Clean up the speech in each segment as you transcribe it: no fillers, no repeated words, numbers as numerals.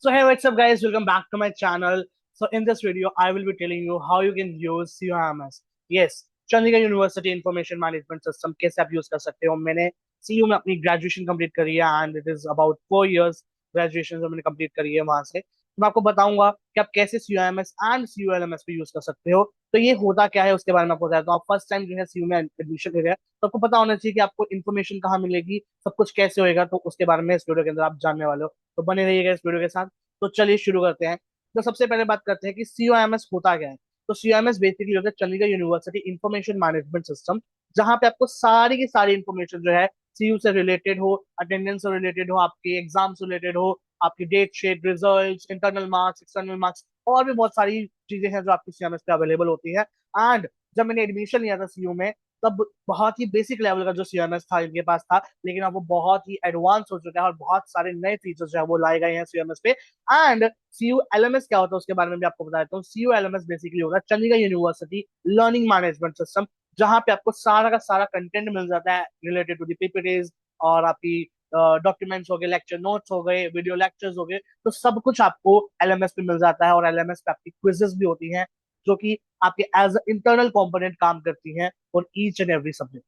So hey, what's up guys? Welcome back to my channel. So in this video, I will be telling you how you can use CUMS. Yes, Chandigarh university information management system कैसे आप use कर सकते हो। मैंने CU में अपनी graduation complete करी है and it is about 4 years graduation जो मैंने कंप्लीट करी है वहां से। तो मैं आपको बताऊंगा कि आप कैसे CUMS एंड CULMS पे यूज कर सकते हो। तो ये होता क्या है उसके बारे में आपको बताता हूँ। आप फर्स्ट टाइम जो है सीयू में एडमिशन ले रहे हैं तो आपको पता होना चाहिए कि आपको इन्फॉर्मेशन कहाँ मिलेगी, सब कुछ कैसे होएगा। तो उसके बारे में इस वीडियो के अंदर आप जानने वाले हो, तो बने रहिएगा इस वीडियो के साथ। तो चलिए शुरू करते हैं। तो सबसे पहले बात करते हैं कि COMS होता क्या है। तो COMS बेसिकली होता है Chandigarh university information management system, जहां पे आपको सारी की सारी इंफॉर्मेशन जो है सीयू से रिलेटेड हो, अटेंडेंस से रिलेटेड हो, आपके एग्जाम से रिलेटेड हो, आपकी date sheet, result, internal marks, external marks और भी बहुत सारी चीजें हैं जो आपकी CMS पे अवेलेबल होती है। एंड जब मैंने एडमिशन लिया था सीयू में तब बहुत ही बेसिक लेवल का जो CMS था इनके पास था, लेकिन अब वो बहुत ही एडवांस हो चुका है और बहुत सारे नए फीचर्स जो है वो लाए गए हैं CMS पे। एंड CULMS क्या होता है उसके बारे में भी आपको बता देता हूँ। CULMS बेसिकली होगा Chandigarh university learning management system, जहां पे आपको सारा का सारा कंटेंट मिल जाता है रिलेटेड टू दी पीपीटीज और आपकी डॉक्यूमेंट्स हो गए, लेक्चर नोट्स हो गए, वीडियो लेक्चर्स हो गए। तो सब कुछ आपको LMS पे मिल जाता है और LMS पे आपकी क्विजेस भी होती हैं जो कि आपके एज इंटरनल कंपोनेंट काम करती हैं और each and every subject.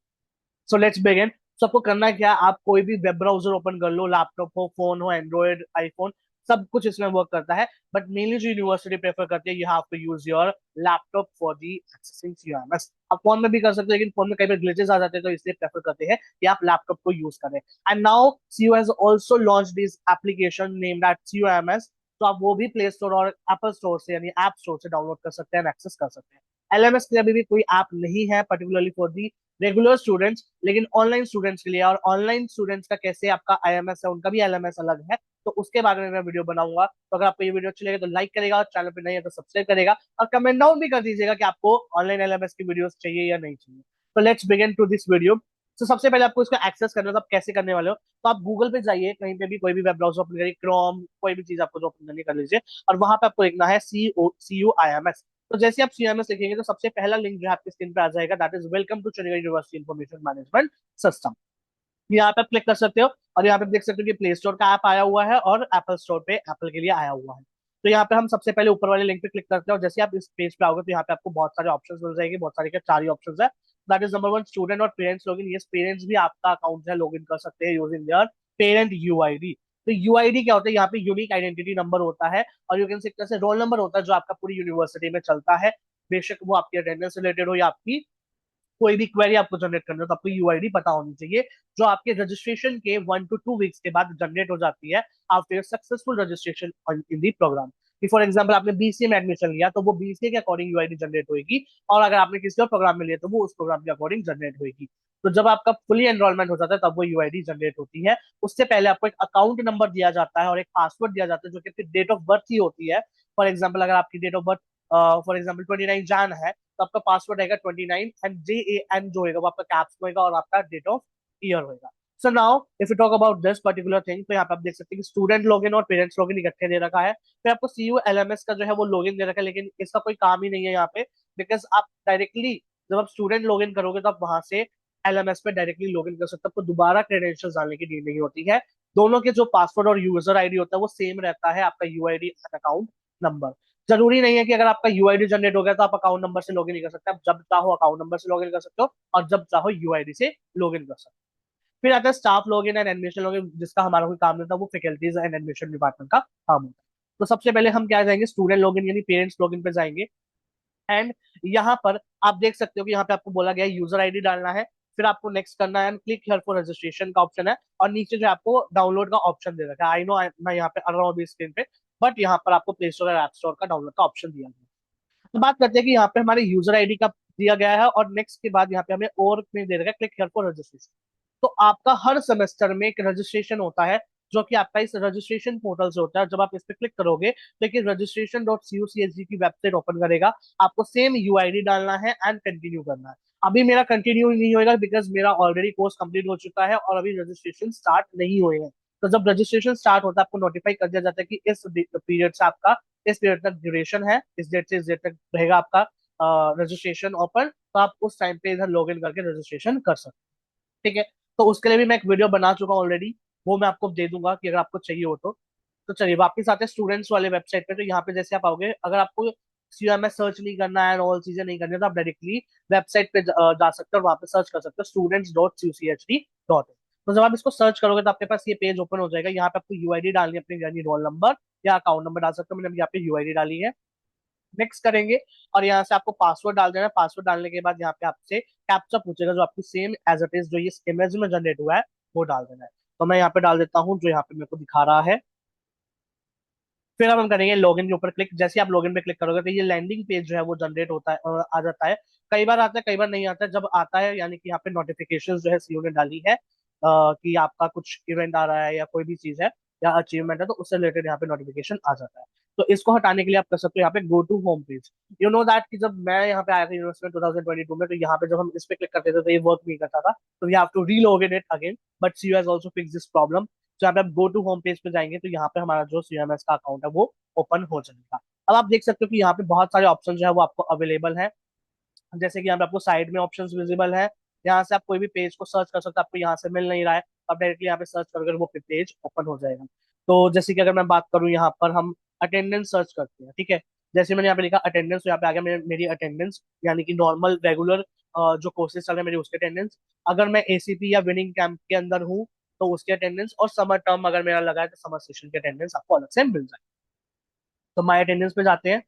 So let's begin. सबको करना क्या है, आप कोई भी वेब ब्राउजर ओपन कर लो, लैपटॉप हो, फोन हो, एंड्रॉइड, आईफोन, सब कुछ इसमें वर्क करता है। बट मेनली जो यूनिवर्सिटी प्रेफर करती है, you have to use your laptop for the accessing CMS। आप फोन में भी कर सकते हो लेकिन फोन में कई बार ग्लिचेस आ जाते हैं, तो इसलिए प्रेफर करते हैं कि आप लैपटॉप को यूज करें। And now CU has also launch this application named at CUMS। तो आप वो भी प्ले स्टोर और एप्पल स्टोर से यानी ऐप स्टोर से डाउनलोड कर सकते हैं, एक्सेस कर सकते हैं। LMS के लिए अभी भी कोई ऐप नहीं है particularly for the regular students, लेकिन ऑनलाइन स्टूडेंट्स के लिए। और ऑनलाइन स्टूडेंट्स का कैसे आपका IMS है, उनका भी LMS अलग है, तो उसके बारे में मैं वीडियो बनाऊंगा। तो अगर आपको ये वीडियो अच्छी लगे तो लाइक करेगा, और चैनल पे नहीं है तो सब्सक्राइब करेगा, और कमेंट डाउन भी कर दीजिएगा कि आपको ऑनलाइन LMS की वीडियोस चाहिए या नहीं चाहिए। तो let's begin to this video. तो सबसे पहले आपको इसको एक्सेस करना है, तो आप कैसे करने वाले हो। तो आप गूगल पे जाइए, कहीं पे भी कोई भी वेब ब्राउजर ओपन करिए, क्रोम, कोई भी चीज आपको जो ओपन करनी कर लीजिए, और वहां पे आपको लिखना है CUIMS। तो जैसे आप CMS लिखेंगे तो सबसे पहला लिंक जो है आपकी स्क्रीन पे आ जाएगा, that is welcome to Chandigarh university information management system. यहाँ पे आप क्लिक कर सकते हो और यहाँ पे देख सकते हो कि प्ले स्टोर का ऐप आया हुआ है और एप्पल स्टोर पे एप्पल के लिए आया हुआ है। तो यहाँ पे हम सबसे पहले ऊपर वाले लिंक पे क्लिक करते हैं और जैसे आप इस पेज पे आओगे तो यहाँ पे आपको बहुत सारे ऑप्शंस मिल जाएंगे, बहुत सारे क्या, 4 ही ऑप्शंस है। दैट इज नंबर 1, स्टूडेंट और पेरेंट्स लॉगिन। ये पेरेंट्स भी आपका अकाउंट है लॉगिन कर सकते हैं यूजिंग देयर पेरेंट UID। तो UID क्या होता है, यहाँ पे यूनिक आइडेंटिटी नंबर होता है, और यू कैन से एक तरह से रोल नंबर होता है जो आपका पूरी यूनिवर्सिटी में चलता है। बेशक वो आपकी अटेंडेंस रिलेटेड हो या आपकी कोई भी क्वेरी आपको जनरेट करनी हो, तो आपको UID पता होनी चाहिए, जो आपके रजिस्ट्रेशन के 1 to 2 वीक्स के बाद जनरेट हो जाती है after successful registration in the program. कि फॉर एग्जाम्पल आपने BCA में एडमिशन लिया तो वो BCA के अकॉर्डिंग UID जनरेट होगी, और अगर आपने किसी और प्रोग्राम में लिया तो वो उस प्रोग्राम के अकॉर्डिंग जनरेट होगी। तो जब आपका फुली एनरोलमेंट हो जाता है तब वो UID जनरेट होती है। उससे पहले आपको एक अकाउंट नंबर दिया जाता है और एक पासवर्ड दिया जाता है जो कि आपकी डेट ऑफ बर्थ ही होती है। फॉर एग्जाम्पल अगर आपकी date of birth for example 29 Jan है, तो आपका पासवर्ड रहेगा 29, एंड JAN जो होगा वो आपका कैप्स होगा और आपका डेट ऑफ ईयर होगा। So now if you talk about this particular thing, तो यहाँ पे आप देख सकते हैं कि स्टूडेंट लॉगिन और पेरेंट्स लॉगिन इकट्ठे दे रखा है। फिर आपको CULMS का जो है वो लॉगिन दे रखा है, लेकिन इसका कोई काम ही नहीं है यहाँ पे, बिकॉज आप डायरेक्टली जब आप स्टूडेंट लॉगिन करोगे तो आप वहां से LMS पे डायरेक्टली लॉगिन कर सकते हो, आपको दोबारा क्रेडेंशियल्स डालने की नीड नहीं होती है। दोनों के जो पासवर्ड और यूजर ID होता है वो सेम रहता है, आपका UID अकाउंट नंबर। जरूरी नहीं है कि अगर आपका UID जनरेट हो गया तो आप अकाउंट नंबर से लॉगिन नहीं कर सकते, आप जब चाहो अकाउंट नंबर से लॉगिन कर सकते हो और जब चाहो UID से लॉगिन कर सकते हो। फिर आता है staff login and admission login, जिसका हमारा कोई काम नहीं होता, वो फैकल्टीज एंड एडमिशन डिपार्टमेंट का काम होता है। तो सबसे पहले हम क्या जाएंगे, स्टूडेंट लॉगिन यानी पेरेंट्स लॉगिन पे जाएंगे। एंड यहाँ पर आप देख सकते हो कि यहाँ पे आपको बोला गया है यूजर ID डालना है। फिर आपको नेक्स्ट करना है and click here for registration का ऑप्शन है, और नीचे जो आपको डाउनलोड का ऑप्शन दे रखा है। आई नो मैं यहाँ पे अन रहा हूँ अभी स्क्रीन पे, बट यहाँ पर आपको प्ले स्टोर और ऐप स्टोर का डाउनलोड का ऑप्शन दिया गया है। तो बात करते हैं कि यहाँ पे हमारे यूजर ID का दिया गया है, और नेक्स्ट के बाद यहाँ पे हमें और में दे रखा है क्लिक हियर फॉर रजिस्ट्रेशन। तो आपका हर सेमेस्टर में एक रजिस्ट्रेशन होता है जो कि आपका इस रजिस्ट्रेशन पोर्टल से होता है। जब आप इस पे क्लिक करोगे तो एक registration.cucsg की वेबसाइट ओपन करेगा, आपको सेम UID डालना है एंड कंटिन्यू करना है। अभी मेरा कंटिन्यू नहीं होएगा बिकॉज मेरा ऑलरेडी कोर्स कंप्लीट हो चुका है और अभी रजिस्ट्रेशन स्टार्ट नहीं हुए हैं। तो जब रजिस्ट्रेशन स्टार्ट होता है आपको नोटिफाई कर दिया जाता है कि इस पीरियड से आपका इस पीरियड तक ड्यूरेशन है, इस डेट से इस डेट तक रहेगा आपका रजिस्ट्रेशन ओपन, तो आप उस टाइम पे इधर लॉग इन करके रजिस्ट्रेशन कर सकते हैं। ठीक है, तो उसके लिए भी मैं एक वीडियो बना चुका हूँ ऑलरेडी, वो मैं आपको दे दूंगा कि अगर आपको चाहिए हो तो। तो चलिए वापस आते हैं स्टूडेंट्स वाले वेबसाइट पे। तो यहाँ पे जैसे आप आओगे, अगर आपको सीयूएमएस सर्च नहीं करना है और चीजें नहीं करनी है, तो आप डायरेक्टली वेबसाइट पे जा सकते हो और वहाँ पे सर्च कर सकते हो students.cuchd.in। तो जब आप इसको सर्च करोगे तो आपके पास ये पेज ओपन हो जाएगा। यहाँ पे आपको यूआईडी डालनी है अपनी, यानी रोल नंबर या अकाउंट नंबर डाल सकते हो। मैंने अभी यहाँ पे यूआईडी डाली है, नेक्स्ट करेंगे और यहाँ से आपको पासवर्ड डाल देना है। पासवर्ड डालने के बाद यहाँ पे आपसे कैप्चा पूछेगा, जो आपकी सेम एज इट इज जो ये इमेज में जनरेट हुआ है वो डाल देना है। तो मैं यहाँ पे डाल देता हूँ जो यहाँ पे मेरे को दिखा रहा है। फिर अब हम करेंगे लॉगिन के ऊपर क्लिक। जैसे आप लॉगिन पे क्लिक करोगे तो ये लैंडिंग पेज जो है वो जनरेट होता है और आ जाता है। कई बार आता है, कई बार नहीं आता है। जब आता है यानी कि यहाँ पे नोटिफिकेशन जो है सीईओ ने डाली है कि आपका कुछ इवेंट आ रहा है या कोई भी चीज है या अचीवमेंट है, तो उससे रिलेटेड यहाँ पे नोटिफिकेशन आ जाता है। तो इसको हटाने के लिए आप कर सकते हो यहाँ पे go to home page. You know that कि जब मैं यहाँ पे आया था यूनिवर्सिटी में 2022 में, तो यहाँ पे जब हम इस पे क्लिक करते थे तो ये वर्क नहीं करता था। तो we have to relogin it again, but CEO has also fix this problem. तो यहाँ पे आप गो टू होम पेज पे जाएंगे तो यहाँ पे हमारा जो सीएमएस का अकाउंट है वो ओपन हो जाएगा। अब आप देख सकते हो कि यहाँ पे बहुत सारे ऑप्शन जो है वो आपको अवेलेबल है। जैसे कि यहाँ पे आपको साइड में ऑप्शंस विजिबल है। यहाँ से आप कोई भी पेज को सर्च कर सकते हो, आपको यहाँ से मिल नहीं रहा है, आप डायरेक्टली यहाँ पे सर्च करोगे वो पेज ओपन हो जाएगा। तो जैसे कि अगर मैं बात करूँ, यहाँ पर हम अटेंडेंस सर्च करते हैं, ठीक है। जैसे मैंने यहाँ पे लिखा अटेंडेंस, तो यहाँ पे आ गया मेरी अटेंडेंस, यानी कि नॉर्मल रेगुलर जो कोर्सेज चल रहे हैं मेरी उसके अटेंडेंस। अगर मैं एसीपी या विनिंग कैंप के अंदर हूँ तो उसके अटेंडेंस, और समर टर्म अगर मेरा लगा है तो समर सेशन के अटेंडेंस आपको अलग से मिल जाए। तो माई अटेंडेंस पे जाते हैं।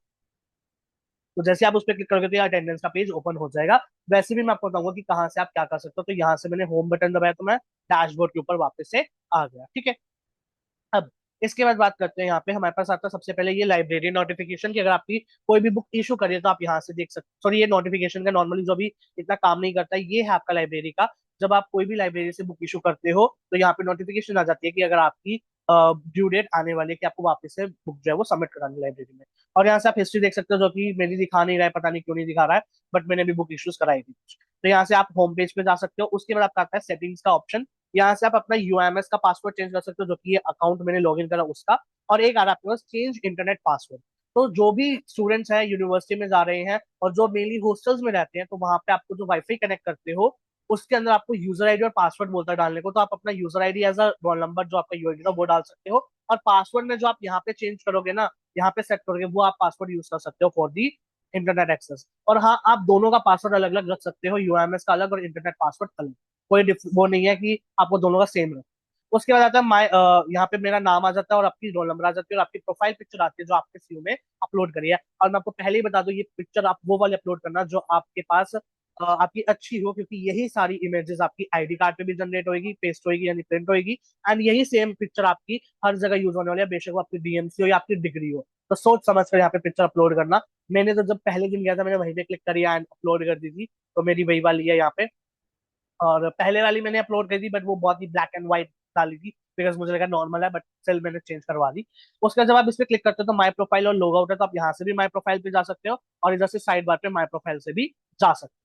तो जैसे आप उस पर क्लिक करोगे तो यहाँ अटेंडेंस का पेज ओपन हो जाएगा। वैसे भी मैं आपको बताऊंगा कि कहाँ से आप क्या कर सकते हो। तो यहाँ से मैंने होम बटन दबाया तो मैं डैशबोर्ड के ऊपर वापस से आ गया, ठीक है। अब इसके बाद बात करते हैं, यहाँ पे हमारे पास आता है सबसे पहले ये लाइब्रेरी नोटिफिकेशन की। अगर आपकी कोई भी बुक इशू करिए तो आप यहाँ से देख सकते। सॉरी, ये नोटिफिकेशन का नॉर्मली जो भी इतना काम नहीं करता है, ये है आपका लाइब्रेरी का। जब आप कोई भी लाइब्रेरी से बुक इशू करते हो तो यहाँ पे नोटिफिकेशन आ जाती है कि अगर आपकी ड्यू डेट आने वाली है, कि आपको वापस से बुक जो है वो सबमिट करानी लाइब्रेरी में। और यहाँ से आप हिस्ट्री देख सकते हो, जो कि मेरी दिखा नहीं रहा है, पता नहीं क्यों नहीं दिखा रहा है, बट मैंने भी बुक इश्यूज कराई थी। तो यहाँ से आप होम पेज पे जा सकते हो। उसके बाद आपका आता है सेटिंग्स का ऑप्शन। यहाँ से आप अपना यूएमएस का पासवर्ड चेंज कर सकते हो, जो कि ये अकाउंट मैंने लॉगिन करा उसका। और एक आ रहा है आपके पास चेंज इंटरनेट पासवर्ड। तो जो भी स्टूडेंट्स हैं यूनिवर्सिटी में जा रहे हैं और जो मेनली हॉस्टल्स में रहते हैं, तो वहां पे आपको जो वाईफाई कनेक्ट करते हो उसके अंदर आपको यूजर आईडी और पासवर्ड बोलता है डालने को। तो आप अपना user ID as a roll number जो आपका यूआईडी था वो डाल सकते हो, और पासवर्ड में जो आप यहाँ पे चेंज करोगे ना, यहाँ पे सेट करोगे, वो आप पासवर्ड यूज कर सकते हो फॉर दी इंटरनेट एक्सेस। और हाँ, आप दोनों का पासवर्ड अलग अलग रख सकते हो, यूएमएस का अलग और इंटरनेट पासवर्ड अलग। कोई वो नहीं है कि आपको दोनों का सेम रहे। उसके बाद आता है माई, यहाँ पे मेरा नाम आ जाता है और आपकी रोल नंबर आ जाती है और आपकी प्रोफाइल पिक्चर आती है जो आपके सीयू में अपलोड करी है। और मैं आपको पहले ही बता दूं, ये पिक्चर आप वो वाले अपलोड करना जो आपके पास आपकी अच्छी हो, क्योंकि यही सारी इमेजेस आपकी आईडी कार्ड पे भी जनरेट होगी, पेस्ट होगी, यानी प्रिंट होगी। एंड यही सेम पिक्चर आपकी हर जगह यूज होने वाली है, बेशक वो आपकी डीएमसी हो या आपकी डिग्री हो। तो सोच समझ कर यहाँ पे पिक्चर अपलोड करना। मैंने तो जब पहले दिन गया था मैंने वहीं पे क्लिक करी एंड अपलोड कर दी थी, तो मेरी वही वाली है यहाँ पे। और पहले वाली मैंने अपलोड करी थी, बट वो बहुत ही ब्लैक एंड व्हाइट डाली थी, बिकॉज मुझे लगा नॉर्मल है, बट स्टिल मैंने चेंज करवा दी। उसके बाद जब आप इस पे क्लिक करते हो तो माई प्रोफाइल और लॉग आउट है, तो आप यहाँ से भी माई प्रोफाइल पे जा सकते हो और इधर से साइड बार पे माई प्रोफाइल से भी जा सकते हो।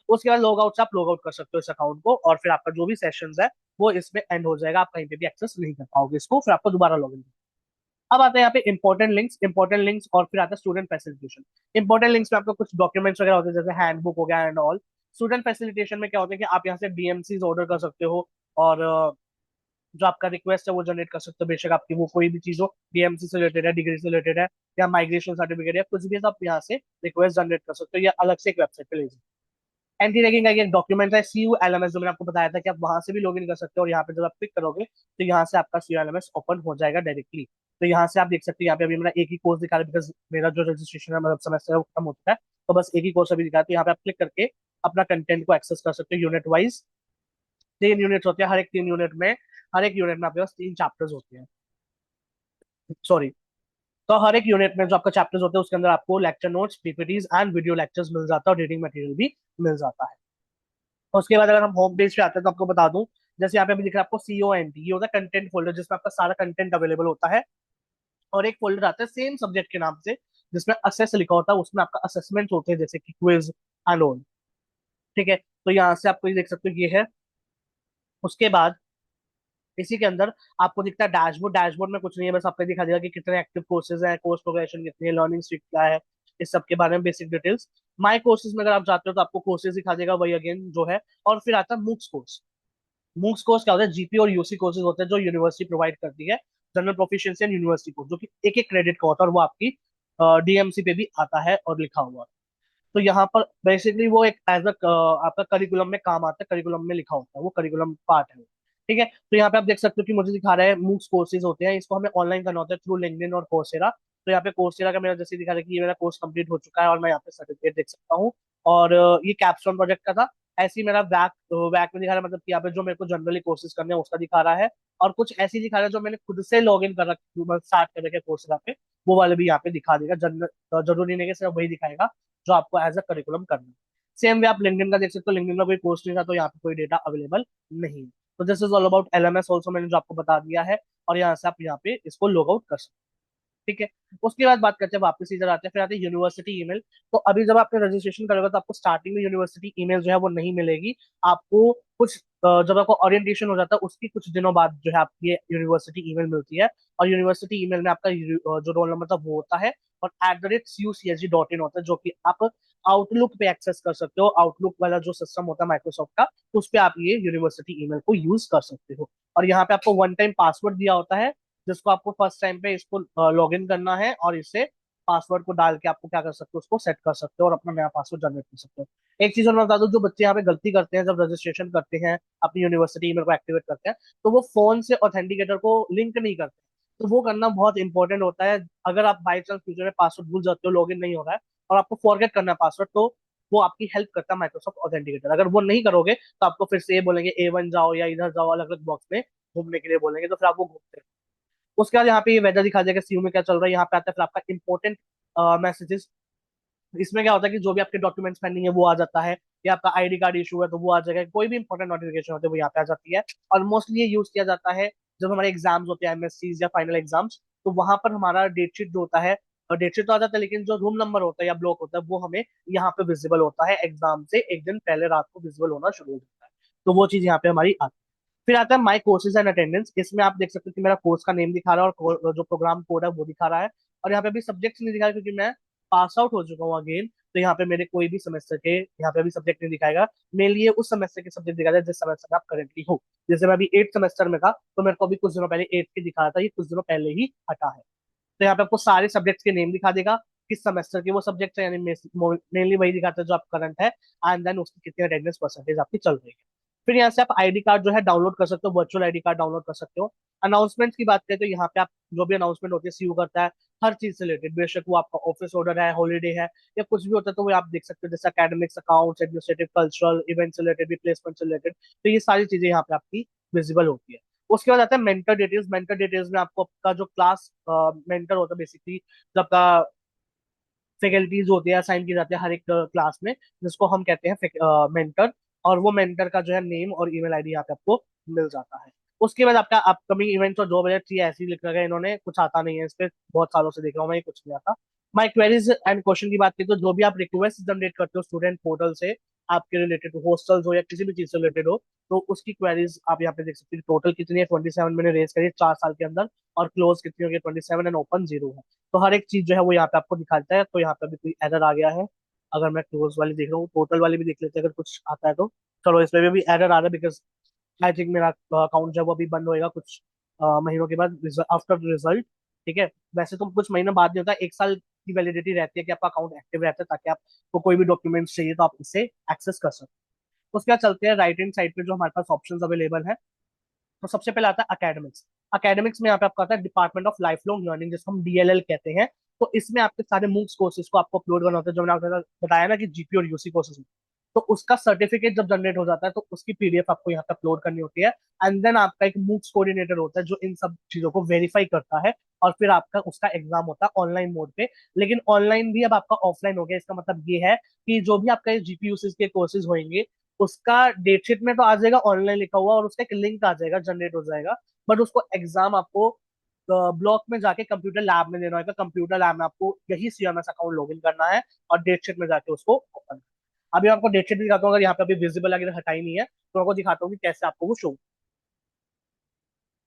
उसके बाद लॉग आउट से आप लॉग आउट कर सकते हो इस अकाउंट को, और फिर आपका जो भी सेशन है वो इसमें एंड हो जाएगा। आप कहीं पे भी एक्सेस नहीं कर पाओगे इसको, फिर आपको दोबारा लॉग इन। अब आता है यहाँ पे इंपॉर्टेंट लिंक्स और फिर आता है स्टूडेंट फैसिलिटेशन। इंपॉर्टेंट लिंक्स में आपको कुछ डॉक्यूमेंट्स वगैरह होते हैं, जैसे हैंडबुक हो गया एंड ऑल। स्टूडेंट फैसिलिटेशन में क्या होता है कि आप यहाँ से डीएमसीज ऑर्डर कर सकते हो, और जो आपका रिक्वेस्ट है वो जनरेट कर सकते हो, बेशक आपकी वो कोई भी चीज हो, डीएमसी से रिलेटेड है, डिग्री से रिलेटेड है, या माइग्रेशन सर्टिफिकेट है, कुछ भी है, तो आप यहाँ से रिक्वेस्ट जनरेट कर सकते हो या अलग से एक वेबसाइट पे ले जाओ। एंटी रैगिंग का एक डॉक्यूमेंट है सी यू एल एम एस, जो मैंने आपको बताया था कि आप वहां से भी लॉग इन कर सकते हो, और यहाँ पे जब आप क्लिक करोगे तो यहाँ से आपका C U L M S open हो जाएगा डायरेक्टली। तो यहाँ से आप देख सकते हो, यहाँ पे अभी मेरा एक ही कोर्स दिखा रहा है, बिकॉज मेरा जो रजिस्ट्रेशन है मतलब सेमेस्टर है वो खत्म हो चुका है, तो बस एक ही कोर्स अभी दिखा है। तो यहाँ पे आप क्लिक करके अपना कंटेंट को एक्सेस कर सकते हो यूनिट वाइज। 3 यूनिट्स होते हैं, हर एक 3 यूनिट में, हर एक यूनिट में आपके पास 3 चैप्टर्स होते हैं, सॉरी। तो हर एक यूनिट में जो आपका चैप्टर्स होते हैं उसके अंदर आपको lecture notes, PPTs and video lectures मिल जाता है, और रीडिंग मटेरियल भी मिल जाता है। उसके बाद अगर हम होम पेज पे आते हैं तो आपको बता दूं, जैसे यहाँ पे भी दिख रहा है आपको CONT, ये होता है कंटेंट फोल्डर, जिसमें आपका सारा कंटेंट अवेलेबल होता है। और एक फोल्डर आता है सेम सब्जेक्ट के नाम से, जिसमें असेस लिखा होता है, उसमें आपका असेसमेंट होते हैं, जैसे कि क्विज एंड ऑल, ठीक है। तो यहाँ से आपको ये देख सकते हो ये है। उसके बाद इसी के अंदर आपको दिखता है डैशबोर्ड। डैशबोर्ड में कुछ नहीं है, बस आपको दिखा देगा कि कितने एक्टिव कोर्सेज हैं, कोर्स प्रोग्रेशन कितनी है, लर्निंग स्ट्रीक क्या है, इस सब के बारे में बेसिक डिटेल्स। माई कोर्सेज में अगर आप जाते हो तो आपको कोर्सेज दिखा देगा, वही अगेन जो है। और फिर आता है मूक्स कोर्स। मूक्स कोर्स क्या होता है, जीपी और यूसी कोर्सेज होते हैं जो यूनिवर्सिटी प्रोवाइड करती है। General proficiency and university course, जो कि एक एक क्रेडिट का होता है, और वो आपकी डीएमसी पे भी आता है और लिखा हुआ। तो यहाँ पर बेसिकली वो एक एज अ आपका करिकुलम में काम आता है, करिकुलम में लिखा होता है, वो करिकुलम पार्ट है। ठीक है, तो यहाँ पे आप देख सकते हो कि मुझे दिखा रहा है मूक्स कोर्सेज होते हैं, इसको हमें ऑनलाइन करना होता है थ्रू लिंक्डइन और कोर्सेरा। तो यहाँ पे कोर्सेरा का मेरा जैसे दिखा रहा है कि ये मेरा कोर्स कंप्लीट हो चुका है और मैं यहाँ पे सर्टिफिकेट देख सकता हूँ। और ये कैप्स्टोन प्रोजेक्ट का था। ऐसे ही मेरा वैक वैक में दिखा रहा है, मतलब कि यहाँ पे जो मेरे को जनरली कोर्सेज करने हैं उसका दिखा रहा है। और कुछ ऐसी दिखा रहा है जो मैंने खुद से लॉग इन कर रखा, स्टार्ट कर रखे कोर्सेरा पे, वो वाले भी यहाँ पे दिखा देगा। जनरल जरूरी नहीं है कि सिर्फ वही दिखाएगा जो आपको एज अ करिकुलम करना है। सेम वे आप लिंक्डइन का देख सकते हो, लिंक्डइन का कोई कोर्स नहीं था तो यहाँ पे कोई डेटा अवेलेबल नहीं है। तो this is all about LMS also, मैंने जो आपको बता दिया है। और यहाँ से आप यहाँ पे इसको लॉग आउट कर सकते हैं। ठीक है, उसके बाद बात करते हैं, वापस इधर आते हैं, फिर आते हैं यूनिवर्सिटी ईमेल। तो अभी जब आपने रजिस्ट्रेशन करोगे तो आपको स्टार्टिंग में यूनिवर्सिटी ईमेल जो है वो नहीं मिलेगी। आपको कुछ जब आपको ओरिएंटेशन हो जाता है उसकी कुछ दिनों बाद जो है आपकी यूनिवर्सिटी ईमेल मिलती है। और यूनिवर्सिटी ईमेल में आपका जो रोल नंबर था वो होता है, और @cucsg.in होता है, जो कि आप आउटलुक पे एक्सेस कर सकते हो। आउटलुक वाला जो सिस्टम होता है माइक्रोसॉफ्ट का, उस पे आप ये यूनिवर्सिटी ईमेल को यूज कर सकते हो। और यहाँ पे आपको वन टाइम पासवर्ड दिया होता है, जिसको आपको फर्स्ट टाइम पे इसको लॉग इन करना है, और इससे पासवर्ड को डाल के आपको क्या कर सकते हो, उसको सेट कर सकते हो और अपना नया पासवर्ड जनरेट कर सकते हो। एक चीज और मैं बता दूं, जो बच्चे यहाँ पे गलती करते हैं जब रजिस्ट्रेशन करते हैं, अपनी यूनिवर्सिटी ईमेल को एक्टिवेट करते हैं, तो वो फोन से ऑथेंटिकेटर को लिंक नहीं करते। तो वो करना बहुत इंपॉर्टेंट होता है। अगर आप बाई चांस फ्यूचर में पासवर्ड भूल जाते हो, लॉग इन नहीं हो रहा है, और आपको फॉरगेट करना है पासवर्ड, तो वो आपकी हेल्प करता है माइक्रोसॉफ्ट ऑथेंटिकेटर। अगर वो नहीं करोगे तो आपको फिर से ये बोलेंगे A1 जाओ या इधर जाओ, अलग अलग बॉक्स में घूमने के लिए बोलेंगे, तो फिर आप वो घूमते हैं। उसके बाद यहाँ पे ये वेदर दिखा देगा, सीयू में क्या चल रहा है। यहाँ पे आता है फिर आपका इंपॉर्टेंट मैसेजेस। इसमें क्या होता है कि जो भी आपके डॉक्यूमेंट्स पेंडिंग है वो आ जाता है, या आपका आईडी कार्ड इशू है तो वो आ जाएगा, कोई भी इंपॉर्टेंट नोटिफिकेशन होते हैं वो यहाँ पे आ जाती है। और मोस्टली ये यूज किया जाता है जब हमारे एग्जाम्स होते हैं, एमएससी या फाइनल एग्जाम्स, तो वहां पर हमारा डेट शीट जो होता है, और डेट शीट तो आ जाता है, लेकिन जो रूम नंबर होता है या ब्लॉक होता है वो हमें यहाँ पे विजिबल होता है, एग्जाम से एक दिन पहले रात को विजिबल होना शुरू हो जाता है। तो वो चीज यहाँ पे हमारी आती है। फिर आता है माई कोर्सेज एंड अटेंडेंस। इसमें आप देख सकते हो कि मेरा कोर्स का नेम दिखा रहा है, और जो प्रोग्राम कोड है वो दिखा रहा है। और यहाँ पे भी सब्जेक्ट नहीं दिखा रहा क्योंकि मैं पास आउट हो चुका हूँ अगेन। तो यहाँ पे मेरे कोई भी सेमेस्टर के यहाँ पे अभी सब्जेक्ट नहीं दिखाएगा। मेनली ये उस सेमेस्टर के सब्जेक्ट दिखाता है जिस सेमेस्टर में आप करेंटली हो। जैसे मैं अभी 8th सेमेस्टर में था, तो मेरे को अभी कुछ दिनों पहले 8th की दिखा रहा था, ये कुछ दिनों पहले ही हटा है। तो यहाँ पे आपको सारे सब्जेक्ट्स के नेम दिखा देगा, किस सेमेस्टर के वो सब्जेक्ट है, यानी मेनली वही दिखाता है जो आप करंट है, एंड देन उसकी कितनी अटेंडेंस परसेंटेज आपकी चल रही है। फिर यहाँ से आप आईडी कार्ड जो है डाउनलोड कर सकते हो, वर्चुअल आईडी कार्ड डाउनलोड कर सकते हो। अनाउंसमेंट की बात करें तो यहाँ पे आप जो भी अनाउंसमेंट होती है सीयू करता है, हर चीज से रिलेटेड, बेशक वो आपका ऑफिस ऑर्डर है, हॉलीडे है, या कुछ भी होता है, तो वो आप देख सकते हो, जैसे academics, accounts, administrative, cultural event से रिलेटेड, प्लेसमेंट से रिलेटेड। तो ये सारी चीजें यहाँ पे आपकी विजिबल होती है। उसके बाद आता है मेंटर डिटेल्स। मेंटर डिटेल्स में आपको आपका जो क्लास मेंटर होता है, बेसिकली जो आपका फैकल्टीज होती है, असाइन की जाती है हर एक क्लास में, जिसको हम कहते हैं मेंटर। और वो मेंटर का जो है नेम और ईमेल आईडी यहाँ पे आपको मिल जाता है। उसके बाद आपका अपकमिंग इवेंट्स और जो बजट चाहिए ऐसे ही लिख रखा है इन्होंने, कुछ आता नहीं है इस पे, बहुत सालों से देख रहा हूँ मैं, ये कुछ नहीं आता। माई क्वेरीज एंड क्वेश्चन की बात करें तो जो भी आप रिक्वेस्ट जनरेट करते हो स्टूडेंट पोर्टल से, आपके रिलेटेड हॉस्टल्स हो या किसी भी चीज से रिलेटेड हो, तो उसकी क्वेरीज आप यहाँ पे देख सकते हो। टोटल कितनी है, 27 मैंने रेज करी है 4 साल के अंदर, और क्लोज कितनी होगी, 27, एंड ओपन 0 है। तो हर एक चीज जो है वो यहाँ पे आपको दिखाता है। तो यहाँ पे अभी कोई एरर आ गया है, अगर मैं क्लोज वाली देख रहा हूँ, टोटल वाली भी देख लेते हैं अगर कुछ आता है तो। चलो इसमें भी एरर आ रहा है, बिकॉज आई थिंक मेरा अकाउंट जो है वो अभी बंद होएगा कुछ महीनों के बाद, आफ्टर रिजल्ट। ठीक है, वैसे तो कुछ महीने बाद नहीं होता, 1 साल की वैलिडिटी रहती है कि आपका अकाउंट एक्टिव रहता है, ताकि आपको कोई भी डॉक्यूमेंट्स चाहिए तो आप इससे एक्सेस कर सकते हो। उसके बाद चलते हैं राइट हैंड साइड पे जो हमारे पास ऑप्शंस अवेलेबल है। तो सबसे पहले आता है अकेडमिक्स। अकेडमिक्स में यहाँ पे आपका आता है department of life long learning, जिसको हम डीएलएल कहते हैं। तो इसमें आपके सारे मूक्स कोर्सेज को आपको अपलोड करना होता है, जो मैंने आपको बताया ना कि जीपी और यूसी कोर्सेज में। तो उसका सर्टिफिकेट जब जनरेट हो जाता है तो उसकी पीडीएफ आपको यहाँ पे अपलोड करनी होती है। एंड देन आपका एक मूक्स कोऑर्डिनेटर होता है जो इन सब चीजों को वेरीफाई करता है, और फिर आपका उसका एग्जाम होता है ऑनलाइन मोड पे। लेकिन ऑनलाइन भी अब आपका ऑफलाइन हो गया। इसका मतलब ये है कि जो भी आपका जीपी यूसी के कोर्सेज होंगे, उसका डेट शीट में तो आ जाएगा ऑनलाइन लिखा हुआ, और उसका एक लिंक आ जाएगा, जनरेट हो जाएगा। बट उसको एग्जाम आपको ब्लॉक में जाके कंप्यूटर लैब में देना होगा। कंप्यूटर लैब में आपको यही सीएमएस अकाउंट लॉगिन करना है, और डेट शीट में जाके उसको ओपन करना है। अभी मैं आपको डेट शीट भी दिखाता हूँ, अगर यहाँ पे अभी विजिबल अगर हटाई नहीं है तो मैं आपको दिखाता हूँ कि कैसे आपको वो शो।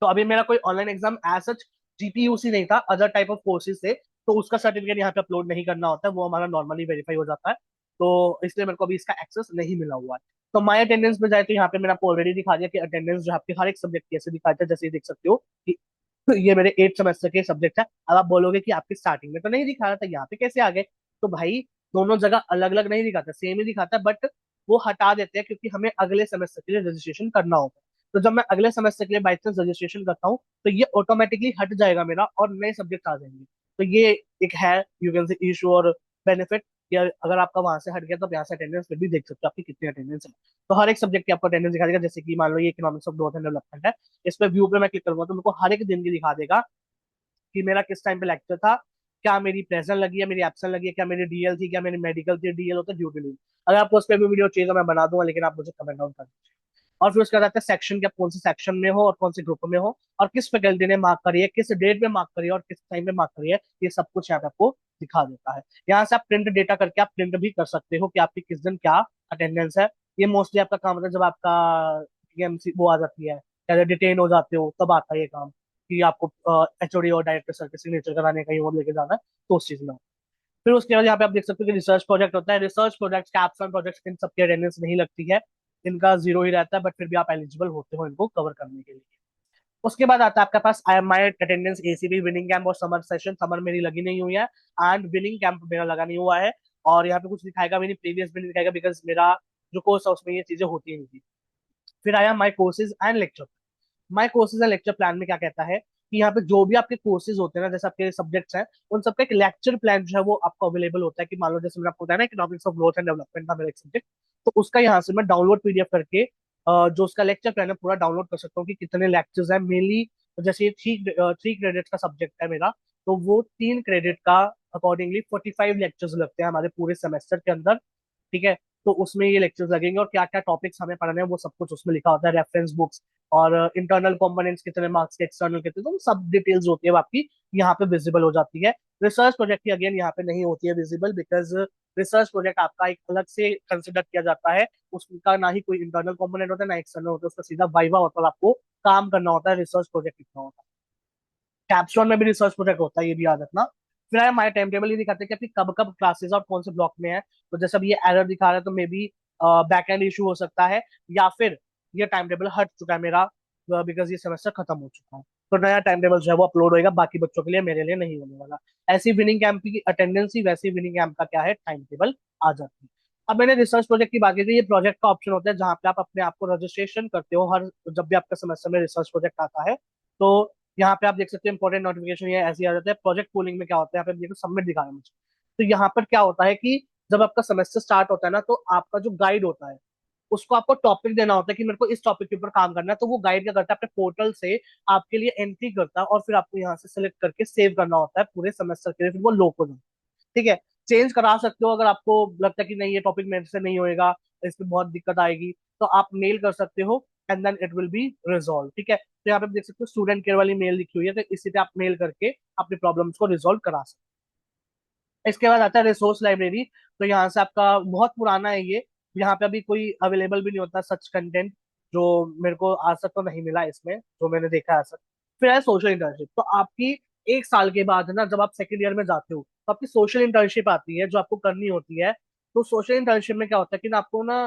तो अभी मेरा कोई ऑनलाइन एग्जाम एज सच जीपीयूसी नहीं था, अदर टाइप ऑफ कोर्सेज थे, तो उसका सर्टिफिकेट यहाँ पे अपलोड नहीं करना होता है, वो हमारा नॉर्मली वेरीफाई हो जाता है। तो इसलिए मेरे को अभी इसका एक्सेस नहीं मिला हुआ है। तो माई अटेंडेंस में जाए तो यहाँ पे मैंने आपको ऑलरेडी दिखा दिया कि अटेंडेंस जो है आपके हर एक सब्जेक्ट की ऐसे दिखाता है, जैसे ये देख सकते हो कि ये मेरे 8 सेमेस्टर के सब्जेक्ट है। अब आप बोलोगे कि आपकी स्टार्टिंग में तो नहीं दिखा रहा था, यहाँ पे कैसे आ गए? तो भाई दोनों जगह अलग अलग नहीं दिखाता, सेम ही दिखाता है, बट वो हटा देते हैं क्योंकि हमें अगले सेमेस्टर के लिए रजिस्ट्रेशन करना होगा। तो जब मैं अगले सेमेस्टर के लिए बाई चांस रजिस्ट्रेशन करता हूँ तो ये ऑटोमेटिकली हट जाएगा मेरा और नए सब्जेक्ट आ जाएंगे। तो ये एक है यू कैन से इशू और बेनिफिट, कि अगर आपका वहां से हट गया तो आप यहाँ से अटेंडेंस फिर भी देख सकते हो आपकी कितनी अटेंडेंस है। तो हर एक सब्जेक्ट की आपको अटेंडेंस दिखा देगा, जैसे कि मान लो ये economics of growth and development है, इस पे व्यू पे मैं क्लिक करूंगा तो मेरे को हर एक दिन की दिखा देगा कि मेरा किस टाइम पे लेक्चर था, क्या मेरी प्रेजेंट लगी है, मेरी एब्सेंट लगी है, क्या मेरी डीएल थी, क्या मेरी मेडिकल थी, डीएल होता है ड्यूटी लीव। अगर आपको उस पर भी वीडियो चाहिए तो मैं बना दूंगा, लेकिन आप मुझे कमेंट डाउन कर दीजिए। और फिर उसके बाद आता है सेक्शन, कि आप कौन से सेक्शन में हो और कौन से ग्रुप में हो, और किस फैकल्टी ने मार्क करी है, किस डेट में मार्क करी है और किस टाइम में मार्क करी है, ये सब कुछ यहाँ पे आपको दिखा देता है। यहाँ से आप प्रिंट डेटा करके आप प्रिंट भी कर सकते हो कि आपकी किस दिन क्या अटेंडेंस है। ये मोस्टली आपका काम होता है जब आपका टीएमसी वो आ जाती है, या डिटेन हो जाते हो, तब आता है ये काम, कि आपको एचओडी और डायरेक्टर सर के सिग्नेचर कराने कहीं और लेके जाना है, तो उस चीज में। फिर उसके बाद यहाँ पे आप देख सकते हो कि रिसर्च प्रोजेक्ट होता है। Research project, caps and projects, इन सबकी अटेंडेंस नहीं लगती है, इनका जीरो ही रहता है, बट फिर भी आप एलिजिबल होते हो इनको कवर करने के लिए। उसके बाद आता है आपके पास I am my attendance ACB, winning camp और समर सेशन। समर मेरी लगी नहीं हुई है एंड विनिंग कैंप मेरा लगा नहीं हुआ है, और यहाँ पे कुछ दिखाएगा भी नहीं, प्रीवियस भी नहीं दिखाएगा, बिकॉज मेरा जो कोर्स है उसमें ये चीजें होती ही नहीं थी। फिर आया my courses and lecture. My courses and lecture plan में क्या कहता है कि यहाँ पे जो भी आपके कोर्सेज होते हैं ना, जैसे आपके सब्जेक्ट्स हैं, उन सबका एक लेक्चर प्लान जो है वो आपको अवेलेबल होता है। कि मान लो जैसे मैंने आपको बताया ना economics of growth and development था मेरा एक सब्जेक्ट, तो उसका यहाँ से मैं डाउनलोड पीडीएफ करके जो उसका लेक्चर प्लान है पूरा डाउनलोड कर सकता हूँ कि कितने लेक्चर्स हैं मेनली। जैसे ये थ्री थ्री क्रेडिट का सब्जेक्ट है मेरा, तो वो 3 क्रेडिट का अकॉर्डिंगली 45 लेक्चर्स लगते हैं हमारे पूरे सेमेस्टर के अंदर। ठीक है, तो उसमें ये लेक्चर्स लगेंगे और क्या क्या टॉपिक्स हमें पढ़ने हैं वो सब कुछ उसमें लिखा होता है, रेफरेंस बुक्स और इंटरनल कंपोनेंट्स कितने मार्क्स के, एक्सटर्नल कितने, तो सब डिटेल्स होती है वो आपकी यहाँ पे विजिबल हो जाती है। रिसर्च प्रोजेक्ट की अगेन यहाँ पे नहीं होती है विजिबल, बिकॉज रिसर्च प्रोजेक्ट आपका एक अलग से कंसिडर किया जाता है। उसका ना ही कोई इंटरनल कंपोनेंट होता है ना एक्सटर्नल होता है, उसका सीधा वाइवा होता है, आपको काम करना होता है, रिसर्च प्रोजेक्ट लिखना होता है। कैप्स्टोन में भी रिसर्च प्रोजेक्ट होता है, ये भी याद रखना। फिर आया हमारे टाइम टेबल, ये दिखाते हैं कि आपकी कब कब क्लासेस और कौन से ब्लॉक में है। तो जैसे अब ये एरर दिखा रहा है तो may be back and issue हो सकता है, या फिर ये टाइम टेबल हट चुका है मेरा, बिकॉज ये सेमेस्टर खत्म हो चुका है। तो नया टाइम टेबल जो है वो अपलोड होएगा बाकी बच्चों के लिए, मेरे लिए नहीं होने वाला। ऐसी विनिंग कैंप की अटेंडेंस ही वैसी विनिंग कैंप का क्या है टाइम टेबल आ जाती है। अब मैंने रिसर्च प्रोजेक्ट की बात की थी, ये प्रोजेक्ट का ऑप्शन होता है जहाँ पे आप अपने आप को रजिस्ट्रेशन करते हो हर, जब भी आपका सेमेस्टर में रिसर्च प्रोजेक्ट आता है। तो यहाँ पे आप देख सकते हो इंपॉर्टेंट नोटिफिकेशन ये ऐसे ही आ जाता है। प्रोजेक्ट पूलिंग में क्या होता है, यहाँ पे देखो सबमिट दिखा रहा है मुझे। तो यहाँ पर क्या होता है कि जब आपका सेमेस्टर स्टार्ट होता है ना, तो आपका जो गाइड होता है उसको आपको टॉपिक देना होता है कि मेरे को इस टॉपिक के ऊपर काम करना है। तो वो गाइड क्या करता है, अपने पोर्टल से आपके लिए एंट्री करता है और फिर आपको यहाँ से सिलेक्ट करके सेव करना होता है पूरे सेमेस्टर के लिए, फिर वो लॉक हो जाता है। ठीक है, चेंज करा सकते हो अगर आपको लगता है कि नहीं ये टॉपिक मेरे से नहीं होएगा, इसमें बहुत दिक्कत आएगी, तो आप मेल कर सकते हो and then it will be resolve. ठीक है, तो यहाँ पे आप देख सकते हो स्टूडेंट केयर वाली मेल लिखी हुई है, तो इसी पे आप मेल करके अपनी प्रॉब्लम्स को रिजॉल्व करा सकते हो। इसके बाद आता है रिसोर्स लाइब्रेरी। तो यहाँ से आपका बहुत पुराना है ये, यहाँ पे अभी कोई अवेलेबल भी नहीं होता सच कंटेंट, जो मेरे को आज तक तो नहीं मिला इसमें जो मैंने देखा है आज तक। फिर है सोशल इंटर्नशिप। तो आपकी 1 साल के बाद ना जब आप सेकेंड ईयर में जाते हो तो आपकी सोशल इंटर्नशिप आती है जो आपको करनी होती है। तो सोशल इंटर्नशिप में क्या होता है कि ना आपको ना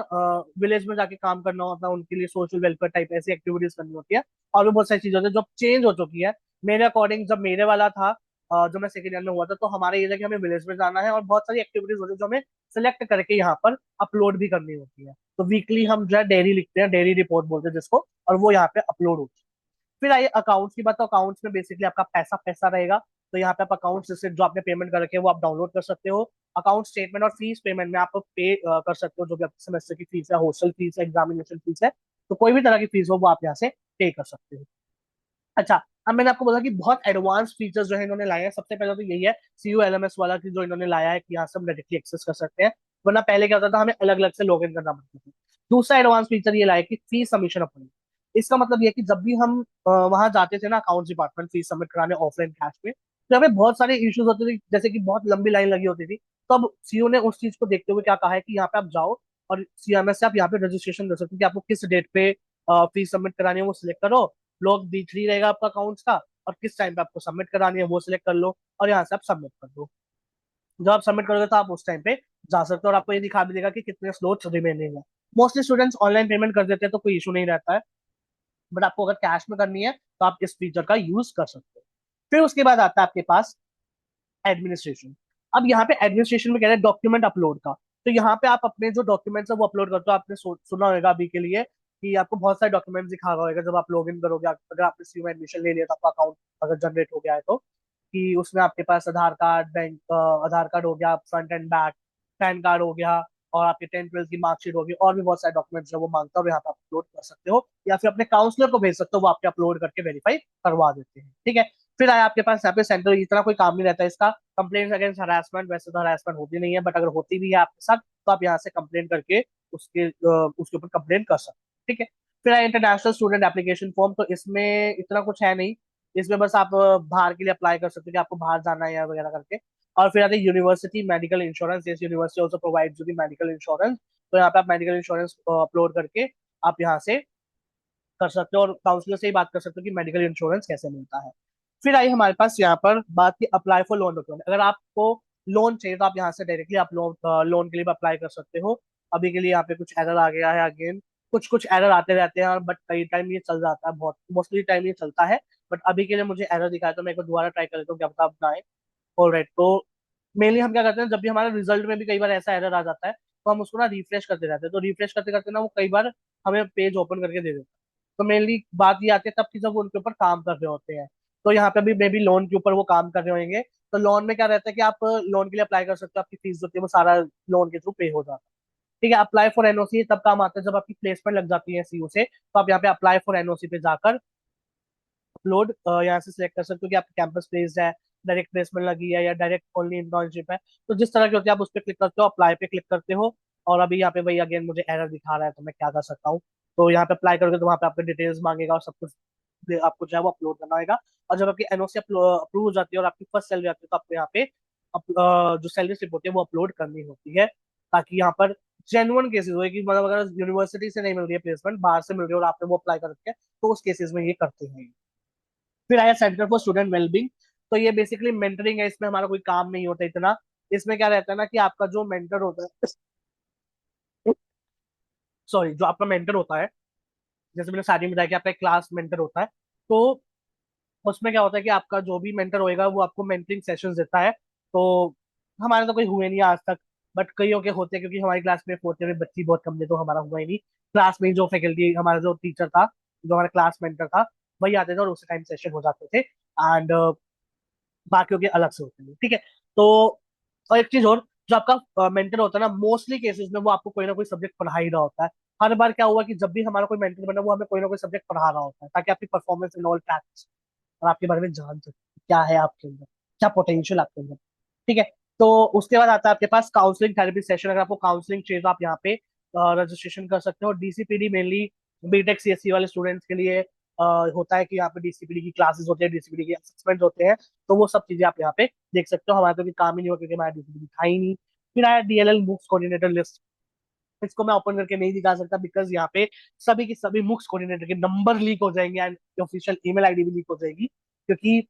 विलेज में जाके काम करना होता है, उनके लिए सोशल वेलफेयर टाइप ऐसी एक्टिविटीज करनी होती है, और भी बहुत सारी चीजें होती है जो अब चेंज हो चुकी है। मेरे अकॉर्डिंग जब मेरे वाला था, जो मैं सेकेंड ईयर में हुआ था, तो हमारे ये था कि हमें विलेज में जाना है और बहुत सारी एक्टिविटीज होती है जो हमें सेलेक्ट करके यहाँ पर अपलोड भी करनी होती है। तो वीकली हम जो है डेयरी लिखते हैं, डेयरी रिपोर्ट बोलते हैं जिसको, और वो यहाँ पे अपलोड होती है। फिर आइए अकाउंट्स की बात। तो अकाउंट्स में बेसिकली आपका पैसा पैसा रहेगा। तो यहाँ पे आप अकाउंट्स जैसे जो आपने पेमेंट कर रखे हैं वो आप डाउनलोड कर सकते हो। अकाउंट स्टेटमेंट और फीस पेमेंट में आप पे कर सकते हो, जो भी आपके सेमेस्टर की फीस है, हॉस्टल फीस है, एग्जामिनेशन फीस है, तो कोई भी तरह की फीस हो वो आप यहाँ से पे कर सकते हो। अच्छा, अब मैंने आपको बोला कि बहुत एडवांस फीचर्स जो है इन्होंने लाए हैं। सबसे पहले तो यही है सीयू एलएमएस वाला की जो इन्होंने लाया है कि यहाँ से हम डायरेक्टली एक्सेस कर सकते हैं, वरना पहले क्या होता था हमें अलग अलग से लॉग इन करना पड़ता था। दूसरा एडवांस फीचर ये लाया कि फीस सबमिशन अपॉइंट। इसका मतलब ये है कि जब भी हम वहां जाते थे ना अकाउंट्स डिपार्टमेंट फीस सबमिट कराने ऑफलाइन कैश में, तो हमें बहुत सारे इश्यूज होते थे, जैसे कि बहुत लंबी लाइन लगी होती थी। तो अब सीयू ने उस चीज को देखते हुए क्या कहा है कि यहाँ पे आप जाओ और सीएमएस से आप यहाँ पे रजिस्ट्रेशन कर सकते हो कि आपको किस डेट पे फीस सबमिट करानी है वो सिलेक्ट करो। लॉग D3 रहेगा आपका अकाउंट्स का, और किस टाइम पे आपको सबमिट करानी है वो सिलेक्ट कर लो, और यहाँ से आप सबमिट कर दो। जब आप सबमिट करोगे तो आप उस टाइम पे जा सकते हो, और आपको ये दिखा भी देगा कि कितने स्लॉट्स रिमेनिंग है। मोस्टली स्टूडेंट्स ऑनलाइन पेमेंट कर देते हैं तो कोई इशू नहीं रहता है। बट आपको अगर कैश में करनी है तो आप इस फीचर का यूज कर सकते हो। फिर उसके बाद आता है आपके पास एडमिनिस्ट्रेशन। अब यहाँ पे एडमिनिस्ट्रेशन में कह रहे हैं डॉक्यूमेंट अपलोड का। तो यहाँ पे आप अपने जो डॉक्यूमेंट्स है वो अपलोड करते हो। आपने सुना होगा अभी के लिए कि आपको बहुत सारे डॉक्यूमेंट्स दिखा रहा होगा जब आप लॉग इन करोगे। अगर आपने सी में एडमिशन ले लिया तो आपका अकाउंट अगर जनरेट हो गया है तो, कि उसमें आपके पास आधार कार्ड, बैंक आधार कार्ड हो गया front end back, pan card हो गया, और आपके 10th 12th की मार्कशीट होगी, और भी बहुत सारे डॉक्यूमेंट्स जो वो मांगता है और यहाँ पे आप अपलोड कर सकते हो, या फिर अपने काउंसलर को भेज सकते हो, वो आपके अपलोड करके वेरीफाई करवा देते हैं। ठीक है। फिर आया आपके पास यहाँ पे सेंटर, इतना कोई काम नहीं रहता है इसका। कंप्लेंट अगेंस्ट हरासमेंट, वैसे तो हरासमेंट होती नहीं है, बट अगर होती भी है आपके साथ तो आप यहाँ से कंप्लेंट करके उसके ऊपर कंप्लेंट कर सकते हैं। ठीक है। फिर आया इंटरनेशनल स्टूडेंट एप्लीकेशन फॉर्म। तो इसमें इतना कुछ है नहीं, इसमें बस आप बाहर के लिए अप्लाई कर सकते हो कि आपको बाहर जाना है या वगैरह करके। और फिर आते हैं university medical insurance. Yes, university also provides you the medical insurance. तो यहाँ पे आप मेडिकल इंश्योरेंस अपलोड करके आप यहाँ से कर सकते हो, और काउंसलर से ही बात कर सकते हो कि मेडिकल इंश्योरेंस कैसे मिलता है। फिर आई हमारे पास यहाँ पर बात की अप्लाई फॉर लोन डॉक्यूमेंट। अगर आपको लोन चाहिए तो आप यहाँ से डायरेक्टली आप लोन के लिए अप्लाई कर सकते हो। अभी के लिए यहाँ पे कुछ एरर आ गया है अगेन, कुछ कुछ एरर आते रहते हैं, बट कई टाइम ये चल जाता है, बहुत मोस्टली टाइम ये चलता है। बट अभी के लिए मुझे एरर दिखाया तो मैं एक बार दोबारा ट्राई कर लेता हूँ, क्या पता अब ना आए। ऑलराइट, तो मेनली हम क्या करते हैं, जब भी हमारे रिजल्ट में भी कई बार ऐसा एरर आ जाता है तो हम उसको ना रिफ्रेश करते रहते हैं। तो रिफ्रेश करते करते ना वो कई बार हमें पेज ओपन करके दे देता है। तो मेनली बात ये आती है तब की जब वो उनके ऊपर काम कर रहे होते हैं। तो यहाँ पे भी मे बी लोन के ऊपर वो काम कर रहे होंगे। तो लोन में क्या रहता है कि आप लोन के लिए अप्लाई कर सकते हो, आपकी फीस होती है वो सारा लोन के थ्रू पे हो जाता है। ठीक है। अप्लाई फॉर एनओसी तब काम आता है जब आपकी प्लेसमेंट लग जाती है सीयू से, तो आप यहाँ पे अप्लाई फॉर एनओसी पे जाकर अपलोड यहाँ से सिलेक्ट कर सकते हो कि आपका कैंपस बेस्ड है, डायरेक्ट प्लेसमेंट लगी है, या डायरेक्ट ओनली इंटर्नशिप है। तो जिस तरह की होती है आप उस पर क्लिक करते हो, अप्लाई पे क्लिक करते हो। और अभी यहाँ पे वही अगेन मुझे एरर दिखा रहा है, तो मैं क्या कर सकता हूँ। तो यहाँ पे अप्लाई करोगे तो वहाँ पे आपके डिटेल्स मांगेगा और सब कुछ आपको जो है वो अपलोड करना होगा। और जब आपकी एनओसी अप्रूव हो जाती है और आपकी फर्स्ट सैलरी आती है तो आपको यहाँ पे जो सैलरी स्लिप होती है वो अपलोड करनी होती है, ताकि यहाँ पर जेन्युइन केसेस हो कि मतलब अगर यूनिवर्सिटी से नहीं मिल रही है प्लेसमेंट, बाहर से मिल रही है और आपने वो अप्लाई कर रखे हैं, तो उस केसेस में ये करते हैं। फिर आया सेंटर फॉर स्टूडेंट वेलबींग। तो ये बेसिकली मेंटरिंग है, इसमें हमारा कोई काम नहीं होता इतना। इसमें क्या रहता है ना कि आपका जो मेंटर होता है, सॉरी, जो आपका मेंटर होता है, जैसे मैंने स्टार्टिंग में बताया कि आपका एक क्लास मेंटर होता है। तो उसमें क्या होता है कि आपका जो भी मेंटर होएगा वो आपको मेंटरिंग सेशंस देता है। तो हमारे तो कोई हुए नहीं आज तक, बट कईयों के होते हैं, क्योंकि हमारी क्लास में फोर्थ ईयर में बच्ची बहुत कम थे तो हमारा हुआ ही नहीं। क्लास में ही जो फैकल्टी, हमारा जो टीचर था, जो हमारा क्लास मेंटर था, वही आते थे और उसी टाइम सेशन हो जाते थे। एंड बाकियों के अलग से होते हैं। ठीक है। तो और एक चीज और, जो आपका मेंटर होता है ना, मोस्टली केसेस में वो आपको कोई ना कोई सब्जेक्ट पढ़ा ही रहा होता है। हर बार क्या हुआ कि जब भी हमारा कोई मेंटर बना वो हमें कोई ना कोई सब्जेक्ट पढ़ा रहा होता है, ताकि आपकी परफॉर्मेंस इन ऑल ट्रैक्स और आपके बारे में जान सके क्या है आपके अंदर, क्या पोटेंशियल आपके अंदर। ठीक है। तो उसके बाद आता है आपके पास काउंसलिंग थेरेपी सेशन। अगर आपको काउंसलिंग चाहिए तो आप यहाँ पे रजिस्ट्रेशन कर सकते हो। डीसीपीडी मेनली बीटेक सीएससी वाले स्टूडेंट्स के लिए होता है कि यहाँ पे डीसीपीडी की क्लासेस होते हैं, डीसीपीडी के असेसमेंट होते हैं। तो वो सब चीजें आप यहाँ पे देख सकते हो। हमारा तो भी काम ही नहीं हुआ क्योंकि हमारा डीसीपीडी था ही नहीं। फिर आया डीएलएल मूक्स कोऑर्डिनेटर लिस्ट। इसको मैं ओपन करके नहीं दिखा सकता बिकॉज यहाँ पे सभी की सभी मुक्स कोऑर्डिनेटर के नंबर लीक हो जाएंगे एंड ऑफिशियल ईमेल आईडी भी लीक हो जाएगी। क्योंकि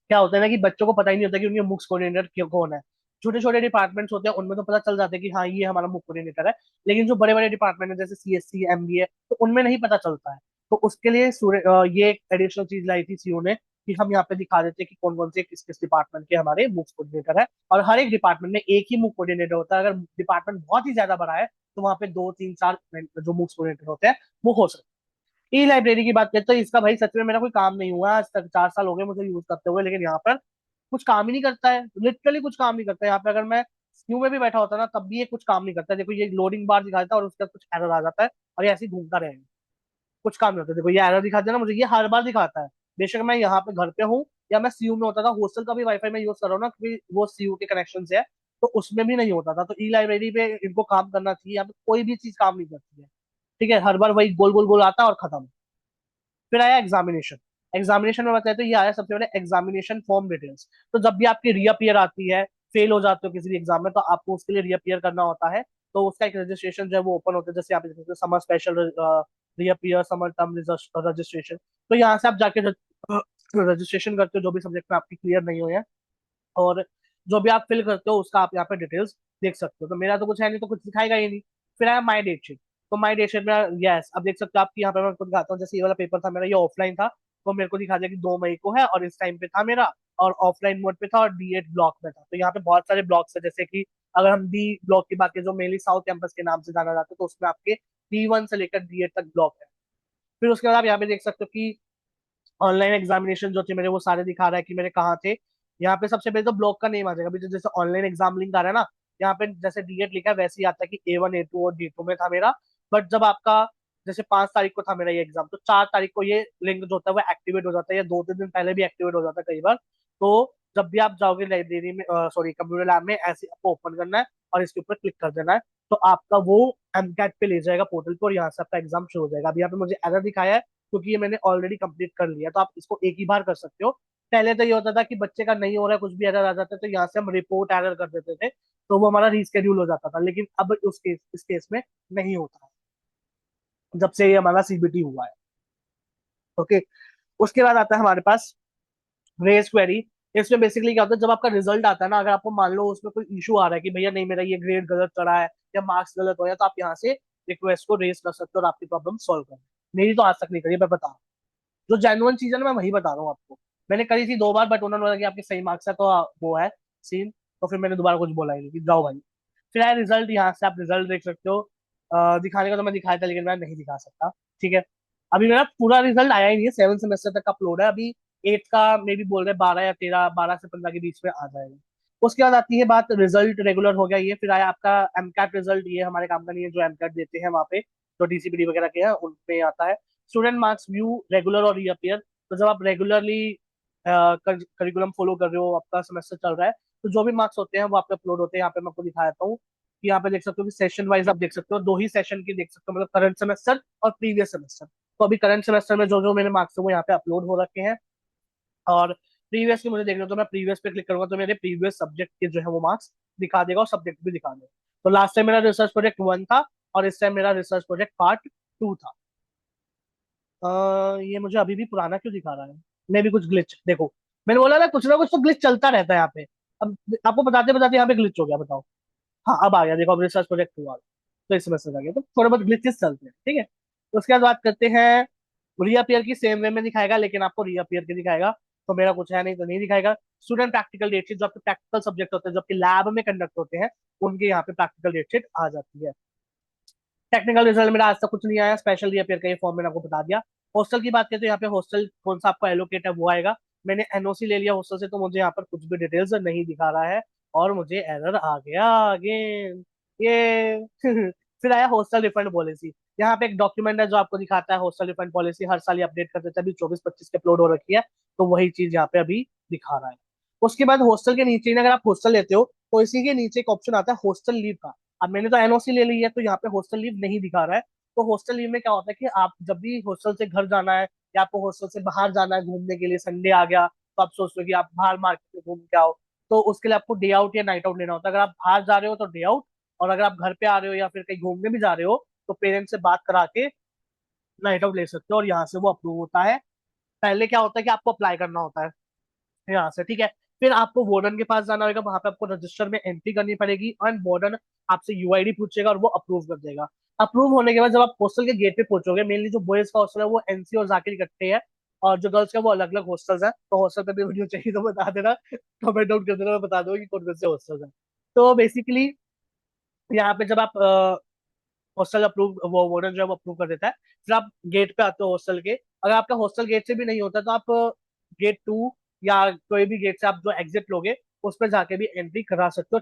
क्या होता है ना कि बच्चों को पता ही नहीं होता कि उनके मुक्स कोऑर्डिनेटर कौन है। छोटे छोटे डिपार्टमेंट्स होते हैं उनमें तो पता चल जाता है कि हाँ ये हमारा मुख्य कोऑर्डिनेटर है। लेकिन जो बड़े बड़े डिपार्टमेंट है जैसे सीएससी एमबीए, तो उनमें नहीं पता चलता है। तो उसके लिए ये एक एडिशनल चीज लाई थी सीओ ने, कि हम यहाँ पे दिखा देते हैं कि कौन कौन से किस किस डिपार्टमेंट के हमारे मुख्य कोऑर्डिनेटर है। और हर एक डिपार्टमेंट में एक ही मुख्य कोऑर्डिनेटर होता है। अगर डिपार्टमेंट बहुत ही ज्यादा बड़ा है तो वहाँ पे 2 3 4 जो मुख्य कोऑर्डिनेटर होते हैं वो हो सकते हैं। ई लाइब्रेरी की बात करते तो इसका भाई सच में मेरा कोई काम नहीं हुआ आज तक, 4 साल हो गए मुझे यूज करते हुए, लेकिन यहाँ पर कुछ काम ही नहीं करता है। लिटरली कुछ काम नहीं करता है यहाँ पे। अगर मैं क्यू में भी बैठा होता ना तब भी ये कुछ काम नहीं करता है। देखो ये लोडिंग बार दिखा देता है और उसके बाद कुछ एरर आ जाता है और ये ऐसे ही घूमता रहेगा, कुछ काम नहीं होता। देखो ये एरर दिखाता है ना मुझे, ये हर बार दिखाता है। बेशक मैं यहाँ पे घर पे हूँ या मैं सीयू में होता था, हॉस्टल का भी वाईफाई में यूज कर रहा हूँ ना क्योंकि वो सीयू के कनेक्शन से है, तो उसमें भी नहीं होता था। तो ई लाइब्रेरी पे इनको काम करना चाहिए, यहाँ पे कोई भी चीज काम नहीं करती है। ठीक है। हर बार वही गोल गोल गोल आता है और खत्म। फिर आया एग्जामिनेशन। एग्जामिनेशन में बताया तो ये आया सबसे पहले एग्जामिनेशन फॉर्म डिटेल्स। तो जब भी आपकी रीअपियर आती है, फेल हो जाते हो किसी भी एग्जाम में, तो आपको उसके लिए रीअपियर करना होता है। तो उसका एक रजिस्ट्रेशन जो है वो ओपन होता है, जैसे आप देखते हैं summer special reappear, summer term registration. तो यहाँ से आप जाके रजिस्ट्रेशन करते हो जो भी सब्जेक्ट में आपकी क्लियर नहीं हुए हैं, और जो भी आप फिल करते हो उसका आप यहाँ पे डिटेल्स देख सकते हो। तो मेरा तो कुछ है नहीं तो कुछ दिखाएगा ही नहीं। फिर आया माई डेट शीट। तो माई डेट शीट में यस, अब देख सकते हो आपकी यहाँ पे मैं आपको दिखाता हूँ। जैसे ये वाला पेपर था मेरा, ये ऑफलाइन था, तो मेरे को दिखा दिया कि 2 मई को है, और इस टाइम पे था मेरा, और ऑफलाइन मोड पे था, और D8 ब्लॉक में था। तो यहाँ पे बहुत सारे ब्लॉक्स है, जैसे कि अगर हम डी ब्लॉक की बात करें, जो मेनली साउथ कैंपस के नाम से जाना जाता है, तो उसमें आपके D1 से लेकर D8 तक ब्लॉक है। फिर उसके बाद आप यहाँ पे देख सकते हो कि ऑनलाइन एग्जामिनेशन जो थे मेरे, वो सारे दिखा रहा है कि मेरे कहाँ थे। यहाँ पे सबसे पहले तो ब्लॉक का नेम आ जाएगा अभी, तो जैसे ऑनलाइन एग्जाम लिंक आ रहा है ना, यहाँ पे जैसे D8 लिखा है वैसे ही आता है कि A1 A2 और D2 में था मेरा। बट जब आपका जैसे 5 तारीख को था मेरा ये एग्जाम, तो 4 तारीख को ये लिंक जो होता है वो एक्टिवेट हो जाता है, या 2 3 दिन पहले भी एक्टिवेट हो जाता है कई बार। तो जब भी आप जाओगे लाइब्रेरी में, सॉरी कंप्यूटर लैब में, ऐसे आपको ओपन करना है और इसके ऊपर क्लिक कर देना है, तो आपका वो MCAT पे ले जाएगा पोर्टल पर, और यहाँ से आपका एग्जाम शुरू हो जाएगा। अभी यहाँ पे मुझे एरर दिखाया है क्योंकि ये मैंने ऑलरेडी कंप्लीट कर लिया, तो आप इसको एक ही बार कर सकते हो। पहले तो ये होता था कि बच्चे का नहीं हो रहा है, कुछ भी एरर आ जाता है, तो यहाँ से हम रिपोर्ट एरर कर देते थे, तो वो हमारा रीस्केड्यूल हो जाता था। लेकिन अब इस केस में नहीं होता है, जब से ये हमारा CBT हुआ है। ओके। उसके बाद आता है हमारे पास रेज क्वेरी। इसमें बेसिकली क्या होता है, जब आपका रिजल्ट आता है ना, अगर आपको मान लो उसमें कोई इशू आ रहा है कि भैया नहीं मेरा ये ग्रेड गलत चढ़ा है या मार्क्स गलत हो, या तो आप यहाँ से रिक्वेस्ट को रेज कर सकते हो और आपकी प्रॉब्लम सॉल्व कर। मेरी तो आज तक नहीं करी, मैं बता रहा हूँ। जो जेन्युइन चीज है ना, मैं वही बता रहा हूँ आपको। मैंने करी थी 2 बार, बट उन्होंने बोला कि आपके सही मार्क्स है, तो वो है सीन। तो फिर मैंने दोबारा कुछ बोला ही नहीं कि जाओ भाई। फिर आया रिजल्ट, यहाँ से आप रिजल्ट देख सकते हो। दिखाने का तो मैं दिखाया था, लेकिन मैं नहीं दिखा सकता। ठीक है। अभी मेरा पूरा रिजल्ट आया ही नहीं है, 7 सेमेस्टर तक अपलोड है अभी। 8 का मे भी बोल रहे 12 या 13, 12 से 15 के बीच में आ जाएगा। उसके बाद आती है बात, रिजल्ट रेगुलर हो गया ये। फिर आया आपका MCAT रिजल्ट, ये हमारे काम का नहीं है, जो MCAT देते हैं वहाँ पे, जो DCPD वगैरह के हैं उनमें आता है। स्टूडेंट मार्क्स व्यू रेगुलर और रीअपियर। तो जब आप रेगुलरली करिकुलम फॉलो कर रहे हो, आपका सेमेस्टर चल रहा है, तो जो भी मार्क्स होते हैं वो आपके अपलोड होते हैं। यहाँ पे मैं आपको दिखा देता हूँ कि यहाँ पे देख सकते हो कि सेशन वाइज आप देख सकते हो, 2 ही सेशन की देख सकते हो, मतलब करंट सेमेस्टर और प्रीवियस सेमेस्टर। तो अभी करंट सेमेस्टर में जो जो मेरे मार्क्स है वो यहाँ पे अपलोड हो रखे हैं। और प्रीवियस की मुझे देखना हो तो मैं प्रीवियस पे क्लिक करूंगा, तो मेरे प्रीवियस सब्जेक्ट के जो है वो मार्क्स दिखा देगा, और सब्जेक्ट भी दिखा देगा। तो लास्ट टाइम मेरा रिसर्च प्रोजेक्ट 1 था, और इस टाइम मेरा रिसर्च प्रोजेक्ट पार्ट 2 था। ये मुझे अभी भी पुराना क्यों दिखा रहा है? मे भी कुछ ग्लिच, देखो मैंने बोला ना कुछ तो ग्लिच चलता रहता है यहाँ पे। अब आपको बताते बताते यहाँ पे ग्लिच हो गया, बताओ। हाँ अब आ गया, देखो अब रिसर्च प्रोजेक्ट हुआ, तो इस मैसेज आ गया। तो थोड़े बहुत ग्लिचेस चलते हैं, ठीक है। तो उसके बाद बात करते हैं, रीअपियर की सेम वे में दिखाएगा, लेकिन आपको रीअपियर के दिखाएगा। तो मेरा कुछ है नहीं, तो नहीं दिखाएगा। स्टूडेंट प्रैक्टिकल डेट शीट, जो आपके प्रैक्टिकल सब्जेक्ट होते हैं, जो आपके लैब में कंडक्ट होते हैं, उनके यहाँ पे प्रैक्टिकल डेट शीट आ जाती है। टेक्निकल रिजल्ट मेरा आज तक कुछ नहीं आया, स्पेशल रीअपियर का ये फॉर्म मैंने आपको बता दिया। हॉस्टल की बात करें तो यहाँ पे हॉस्टल कौन सा आपको एलोकेट है वो आएगा। मैंने NOC ले लिया हॉस्टल से, तो मुझे यहाँ पर कुछ भी डिटेल्स नहीं दिखा रहा है, और मुझे एरर आ गया अगेन ये फिर आया हॉस्टल रिफंड पॉलिसी। यहाँ पे एक डॉक्यूमेंट है जो आपको दिखाता है हॉस्टल रिफंड पॉलिसी, हर साल ये अपडेट कर देता है। अभी 24-25 की अपलोड हो रखी है, तो वही चीज यहाँ पे अभी दिखा रहा है। उसके बाद हॉस्टल के नीचे ही, अगर आप हॉस्टल लेते हो तो इसी के नीचे एक ऑप्शन आता है हॉस्टल लीव का। अब मैंने तो NOC ले ली है, तो यहाँ पे हॉस्टल लीव नहीं दिखा रहा है। तो हॉस्टल लीव में क्या होता है कि आप जब भी हॉस्टल से घर जाना है, या आपको हॉस्टल से बाहर जाना है घूमने के लिए, संडे आ गया तो आप सोचते हो कि आप बाहर मार्केट में घूम के आओ, तो उसके लिए आपको डे आउट या नाइट आउट लेना होता है। अगर आप बाहर जा रहे हो तो डे आउट, और अगर आप घर पे आ रहे हो या फिर कहीं घूमने भी जा रहे हो, तो पेरेंट्स से बात करा के नाइट आउट ले सकते हो, और यहाँ से वो अप्रूव होता है। पहले क्या होता है कि आपको अप्लाई करना होता है यहाँ से, ठीक है। फिर आपको वार्डन के पास जाना होगा, वहां पे आपको रजिस्टर में एंट्री करनी पड़ेगी, और वार्डन आपसे UID पूछेगा और वो अप्रूव कर देगा। अप्रूव होने के बाद जब आप हॉस्टल के गेट पे पहुंचोगे, मेनली जो बॉयज का हॉस्टल है वो NC और जाकिर इकट्ठे है, और जो गर्ल्स का वो अलग अलग हॉस्टल्स है। तो हॉस्टल पे भी वीडियो चाहिए तो बता देना, कमेंट आउट कर देना, मैं बता दूंगा कि कौन कौन से हॉस्टल्स है। तो बेसिकली यहाँ पे जब आप हॉस्टल अप्रूव, वो वार्डन जो है वो अप्रूव कर देता है, फिर आप गेट पे आते हो हॉस्टल के। अगर आपका हॉस्टल गेट से भी नहीं होता, तो आप गेट 2 या कोई भी गेट से आप जो एग्जिट लोगे, उस पर जाके भी एंट्री करा सकते हो।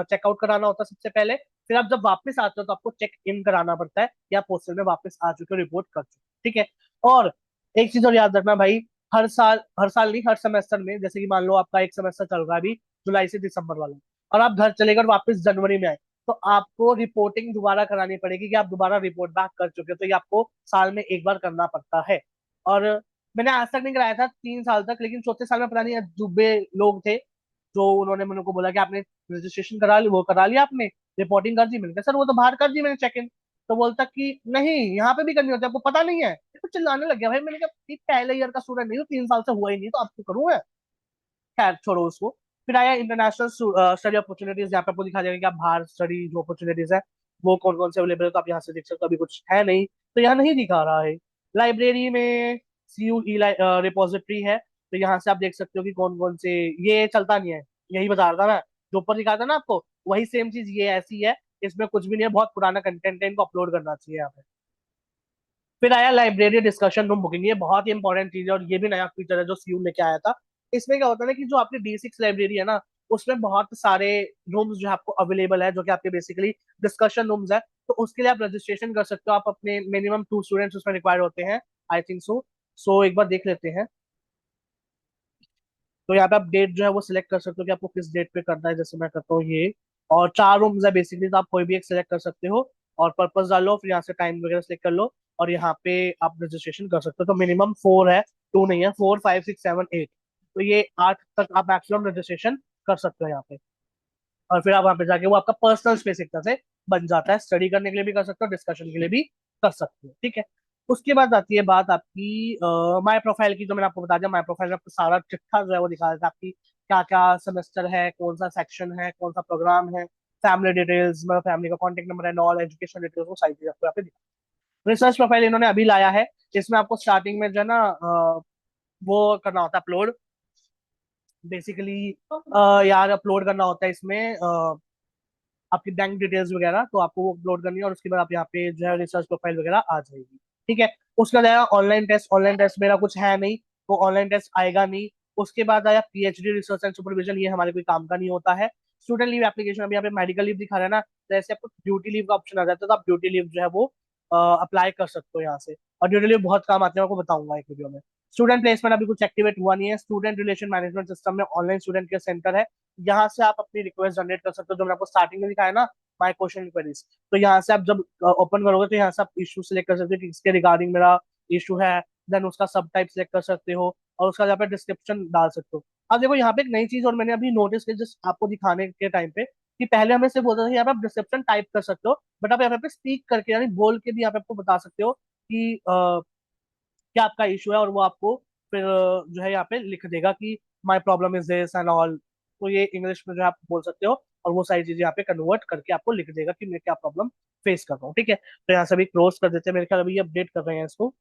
चेकआउट कराना होता है सबसे पहले। फिर आप जब वापस आते हो तो आपको चेक इन कराना पड़ता है, या हॉस्टल में वापस आ चुके हो, रिपोर्ट कर चुके हो, ठीक है। और एक चीज और याद रखना भाई, हर साल नहीं, हर सेमेस्टर में, जैसे कि मान लो आपका एक सेमेस्टर चल रहा है अभी, जुलाई से दिसंबर वाला, और आप घर चले गए और वापस जनवरी में आए, तो आपको रिपोर्टिंग दोबारा करानी पड़ेगी कि आप दोबारा रिपोर्ट बैक कर चुके हो। तो ये आपको साल में एक बार करना पड़ता है। और मैंने आज तक नहीं कराया था 3 साल तक, लेकिन चौथे साल में पता नहीं दुबे लोग थे, जो उन्होंने मेरे को बोला कि आपने रजिस्ट्रेशन करा ली, वो करा लिया आपने, रिपोर्टिंग कर दी। मैंने कहा सर वो तो बाहर कर दी मैंने चेक इन। तो बोलता कि नहीं यहाँ पे भी करनी होती है, आपको पता नहीं है। तो चिल्लाने लग गया भाई। मैंने कहा "ये पहले ईयर का स्टूडेंट नहीं हूँ, 3 साल से हुआ ही नहीं, तो आपको करूँ मैं"। खैर छोड़ो उसको। फिर आया इंटरनेशनल स्टडी अपॉर्चुनिटीज, यहाँ पे आपको दिखा जाएगा कि आप बाहर स्टडी जो अपॉर्चुनिटीज है वो कौन कौन से अवेलेबल है, तो आप यहाँ से देख सकते हो। अभी कुछ है नहीं तो यहाँ नहीं दिखा रहा है। लाइब्रेरी में सी यू ई रिपोजिटरी है, तो यहाँ से आप देख सकते हो कि कौन कौन से, ये चलता नहीं है, यही बता रहा था मैं, जो ऊपर दिखा था ना आपको, वही सेम चीज ये ऐसी है। इसमें कुछ भी नहीं है, बहुत पुराना कंटेंट है, इनको अपलोड करना चाहिए यहाँ पे। फिर आया लाइब्रेरी डिस्कशन रूम बुकिंग, ये बहुत ही इंपॉर्टेंट चीज है और ये भी नया फीचर है जो सीयू लेके आया था। इसमें क्या होता है ना कि जो आपकी D6 लाइब्रेरी है ना, उसमें बहुत सारे रूम्स जो है आपको अवेलेबल है, जो कि आपके बेसिकली डिस्कशन रूम्स है। तो उसके लिए आप रजिस्ट्रेशन कर सकते हो, आप अपने मिनिमम 2 स्टूडेंट्स उसमें रिक्वायर्ड होते हैं, आई थिंक सो एक बार देख लेते हैं। तो यहाँ पे आप डेट जो है वो सिलेक्ट कर सकते हो कि आपको किस डेट पे करना है, जैसे मैं करता हूँ ये। और 4 रूम्स है बेसिकली, तो आप कोई भी एक सिलेक्ट कर सकते हो और पर्पस डालो, फिर यहाँ से टाइम वगैरह सिलेक्ट कर लो और यहाँ पे आप रजिस्ट्रेशन कर सकते हो। तो मिनिमम 4 है, 2 नहीं है, 4 5 6 7 8, तो ये 8 तक आप मैक्सिमम रजिस्ट्रेशन कर सकते हो यहाँ पे। और फिर आप वहाँ पे जाके वो आपका पर्सनल स्पेस एक तरह से बन जाता है, स्टडी करने के लिए भी कर सकते हो, डिस्कशन के लिए भी कर सकते हो, ठीक है। उसके बाद आती है बात आपकी माय प्रोफाइल की। जो मैंने आपको बता दिया, माय प्रोफाइल में आपको सारा चिट्ठा जो है वो दिखा देता है, आपकी क्या क्या सेमेस्टर है, कौन सा सेक्शन है, कौन सा प्रोग्राम है, फैमिली डिटेल्स, मतलब फैमिली का कॉन्टेक्ट नंबर है, ऑल एजुकेशन डिटेल्स, वो सारी चीज आपको यहाँ पे दिखा। रिसर्च प्रोफाइल इन्होंने अभी लाया है, जिसमें आपको स्टार्टिंग में जो है ना वो करना होता है अपलोड, बेसिकली यार अपलोड करना होता है इसमें आपकी बैंक डिटेल्स वगैरह, तो आपको वो अपलोड करनी है और उसके बाद आप यहाँ पे जो है रिसर्च प्रोफाइल वगैरह आ जाएगी, ठीक है। उसके बाद आया ऑनलाइन टेस्ट, ऑनलाइन टेस्ट मेरा कुछ है नहीं, तो ऑनलाइन टेस्ट आएगा नहीं। उसके बाद आया PhD रिसर्च एंड सुपरविजन, ये हमारे कोई काम का नहीं होता है। स्टूडेंट लीव एप्लीकेशन, अभी यहाँ पे मेडिकल लीव दिखा रहा है ना, तो ऐसे आपको ड्यूटी लीव का ऑप्शन आ जाता है, तो आप ड्यूटी लीव जो है वो अप्लाई कर सकते हो यहाँ से। और ड्यूटी लीव बहुत काम आते हैं, आपको बताऊंगा एक वीडियो में। स्टूडेंट प्लेसमेंट अभी कुछ एक्टिवेट हुआ नहीं है। स्टूडेंट रिलेशन मैनेजमेंट सिस्टम में ऑनलाइन स्टूडेंट केयर सेंटर है, यहाँ से आप अपनी रिक्वेस्ट जनरेट कर सकते हो, जो मैंने आपको स्टार्टिंग में दिखाया ना, माई क्वेश्चन क्वेरीज। तो यहाँ से आप जब ओपन करोगे तो यहाँ से आप इशू सिलेक्ट कर सकते हो कि इसके रिगार्डिंग मेरा इशू है, देन उसका सब टाइप सिलेक्ट कर सकते हो और उसका यहाँ पे डिस्क्रिप्शन डाल सकते हो। अब देखो यहाँ पे एक नई चीज और मैंने अभी नोटिस की, जस्ट आपको दिखाने के टाइम पे, कि पहले हमें सिर्फ बोलता था यहाँ पे आप डिस्क्रिप्शन टाइप कर सकते हो, बट आप यहाँ पे स्पीक करके यानी बोल के भी यहाँ पे आपको बता सकते हो कि क्या आपका इशू है, और वो आपको फिर जो है यहाँ पे लिख देगा कि my problem is this and all. तो ये इंग्लिश में जो है आप बोल सकते हो और वो सारी चीजें यहाँ पे कन्वर्ट करके आपको लिख देगा कि मैं क्या प्रॉब्लम फेस कर रहा हूँ, ठीक है। तो यहाँ से अभी क्रॉस कर देते हैं, मेरे ख्याल अभी अपडेट कर रहे हैं इसको,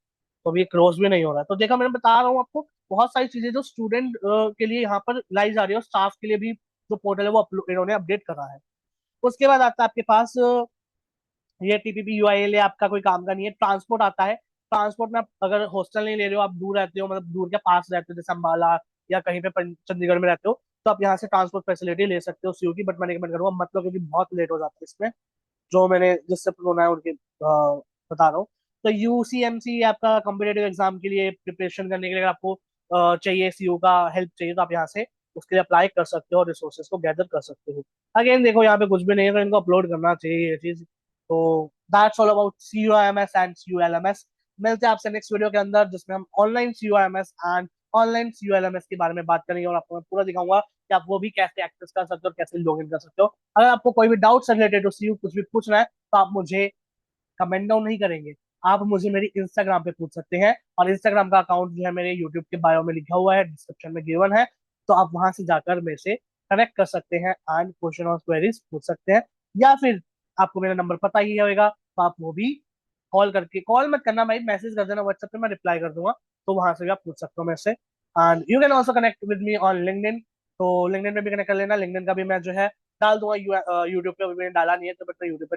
तो अभी क्रॉस भी नहीं हो रहा है। तो देखा, मैंने बता रहा हूँ आपको, बहुत सारी चीजें जो स्टूडेंट के लिए यहाँ पर लाई जा रही है और स्टाफ के लिए भी जो पोर्टल है वो इन्होंने अपडेट करा है। उसके बाद आता है आपके पास ये TPP UIL आपका कोई काम का नहीं है। ट्रांसपोर्ट आता है, ट्रांसपोर्ट में आप अगर हॉस्टल नहीं ले रहे हो, आप दूर रहते हो, मतलब दूर के पास रहते हो, जैसे अम्बाला या कहीं पे चंडीगढ़ में रहते हो, तो आप यहाँ से ट्रांसपोर्ट फैसिलिटी ले सकते हो सीयू की, बट मैं रिकमेंड करूंगा मत लो, क्योंकि बहुत लेट हो जाता है इसमें। जो मैंने जिससे सुना है उनके बता रहा हूँ। तो UCMC आपका कॉम्पिटेटिव एग्जाम के लिए प्रिपरेशन करने के लिए, अगर आपको चाहिए सीयू का हेल्प चाहिए, तो आप यहाँ से उसके लिए अप्लाई कर सकते हो और रिसोर्सेज को गैदर कर सकते हो। अगेन देखो, यहाँ पे कुछ भी नहीं है, तो इनको अपलोड करना चाहिए ये चीज। तो that's all about CUMS and CULMS। मिलते हैं आपसे नेक्स्ट वीडियो के अंदर, जिसमें हम online CUMS and online CULMS के बारे में बात करेंगे और आपको मैं पूरा दिखाऊंगा कि आप वो भी कैसे एक्सेस कर सकते हो और कैसे लॉग इन कर सकते हो। अगर आपको कोई भी डाउट्स रिलेटेड टू सीयू कुछ भी पूछना है, तो आप मुझे कमेंट डाउन नहीं करेंगे, आप मुझे मेरी इंस्टाग्राम पे पूछ सकते हैं, और इंस्टाग्राम का अकाउंट जो है मेरे यूट्यूब के बायो में लिखा हुआ है, डिस्क्रिप्शन में गिवन है। तो आप वहां से जाकर मेरे से कनेक्ट कर सकते हैं एंड क्वेश्चन और क्वेरीज पूछ सकते हैं, या फिर आपको मेरा नंबर पता ही होगा, तो आप वो भी कॉल करके, कॉल मत करना भाई, मैसेज कर देना व्हाट्सएप पे, मैं रिप्लाई कर दूंगा। तो वहां से भी आप पूछ सकते हो मेरे से। And you can also connect with me on LinkedIn, तो लिंक्डइन पे भी कनेक्ट कर लेना। लिंक्डइन का भी मैं जो है डाल दूंगा, यूट्यूब पे अभी मैंने डाला नहीं है, तो बट मैं यूट्यूब पे